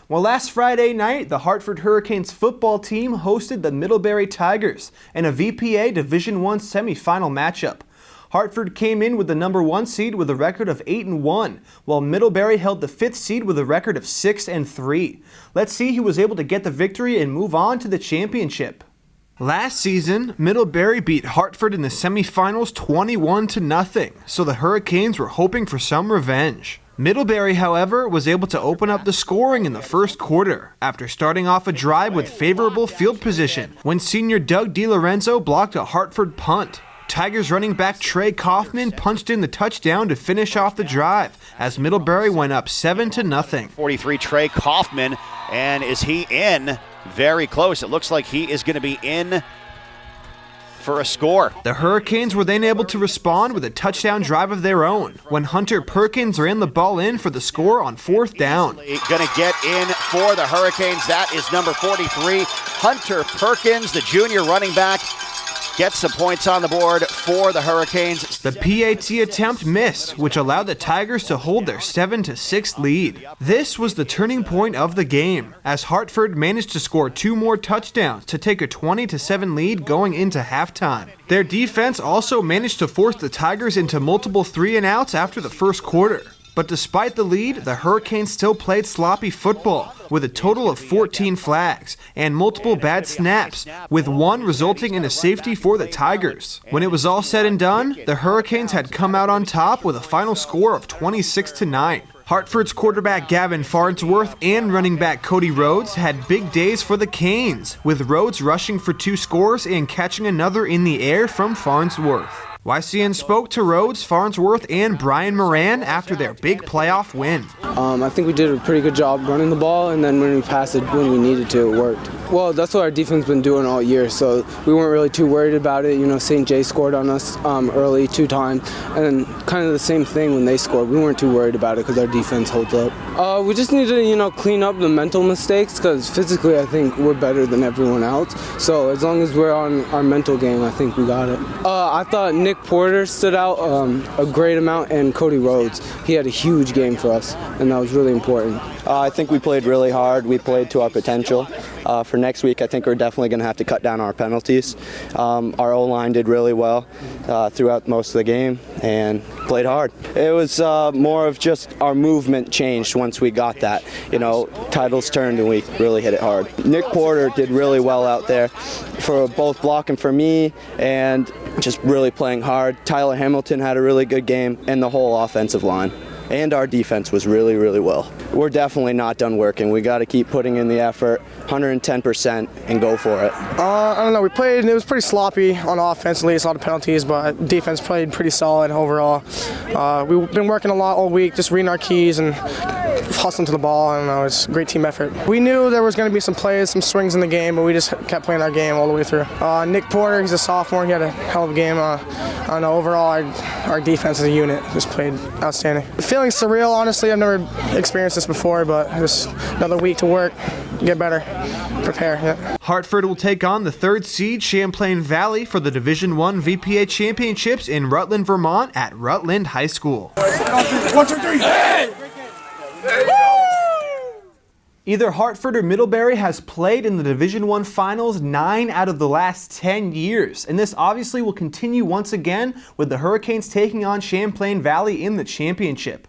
Well, last Friday night, the Hartford Hurricanes football team hosted the Middlebury Tigers in a VPA Division I semifinal matchup. Hartford came in with the number 1 seed with a record of 8-1, while Middlebury held the 5th seed with a record of 6-3. Let's see who was able to get the victory and move on to the championship. Last season, Middlebury beat Hartford in the semifinals 21-0, so the Hurricanes were hoping for some revenge. Middlebury, however, was able to open up the scoring in the first quarter after starting off a drive with favorable field position when senior Doug DiLorenzo blocked a Hartford punt. Tigers running back Trey Kaufman punched in the touchdown to finish off the drive as Middlebury went up 7-0. 43 Trey Kaufman, and is he in? Very close. It looks like he is going to be in for a score. The Hurricanes were then able to respond with a touchdown drive of their own when Hunter Perkins ran the ball in for the score on 4th down. Going to get in for the Hurricanes. That is number 43, Hunter Perkins, the junior running back. Gets some points on the board for the Hurricanes. The PAT attempt missed, which allowed the Tigers to hold their 7-6 lead. This was the turning point of the game, as Hartford managed to score 2 more touchdowns to take a 20-7 lead going into halftime. Their defense also managed to force the Tigers into multiple 3-and-outs after the first quarter. But despite the lead, the Hurricanes still played sloppy football, with a total of 14 flags and multiple bad snaps, with one resulting in a safety for the Tigers. When it was all said and done, the Hurricanes had come out on top with a final score of 26-9. Hartford's quarterback Gavin Farnsworth and running back Cody Rhodes had big days for the Canes, with Rhodes rushing for 2 scores and catching another in the air from Farnsworth. YCN spoke to Rhodes, Farnsworth, and Brian Moran after their big playoff win. I think we did a pretty good job running the ball, and then when we passed it when we needed to, it worked. Well, that's what our defense has been doing all year, so we weren't really too worried about it. You know, St. J scored on us early 2 times, and kind of the same thing when they scored. We weren't too worried about it because our defense holds up. We just need to, clean up the mental mistakes because physically I think we're better than everyone else. So as long as we're on our mental game, I think we got it. I thought Nick Porter stood out a great amount, and Cody Rhodes. He had a huge game for us, and that was really important. I think we played really hard. We played to our potential. For next week, I think we're definitely going to have to cut down our penalties. Our O-line did really well throughout most of the game and played hard. It was more of just our movement changed once we got that. Titles turned and we really hit it hard. Nick Porter did really well out there for both blocking for me and just really playing hard. Tyler Hamilton had a really good game, and the whole offensive line. And our defense was really, really well. We're definitely not done working. We got to keep putting in the effort, 110%, and go for it. I don't know. We played, and it was pretty sloppy on offense, at least a lot of penalties, but defense played pretty solid overall. We've been working a lot all week, just reading our keys and hustling to the ball. I don't know. It's a great team effort. We knew there was going to be some plays, some swings in the game, but we just kept playing our game all the way through. Nick Porter, he's a sophomore. He had a hell of a game. I don't know. Overall, our defense as a unit just played outstanding. Feeling surreal, honestly. I've never experienced this before, but just another week to work, get better, prepare. Yeah. Hartford will take on the 3rd seed Champlain Valley for the Division I VPA Championships in Rutland, Vermont at Rutland High School. 1, 2, 3. Hey! Either Hartford or Middlebury has played in the Division I Finals 9 out of the last 10 years, and this obviously will continue once again with the Hurricanes taking on Champlain Valley in the championship.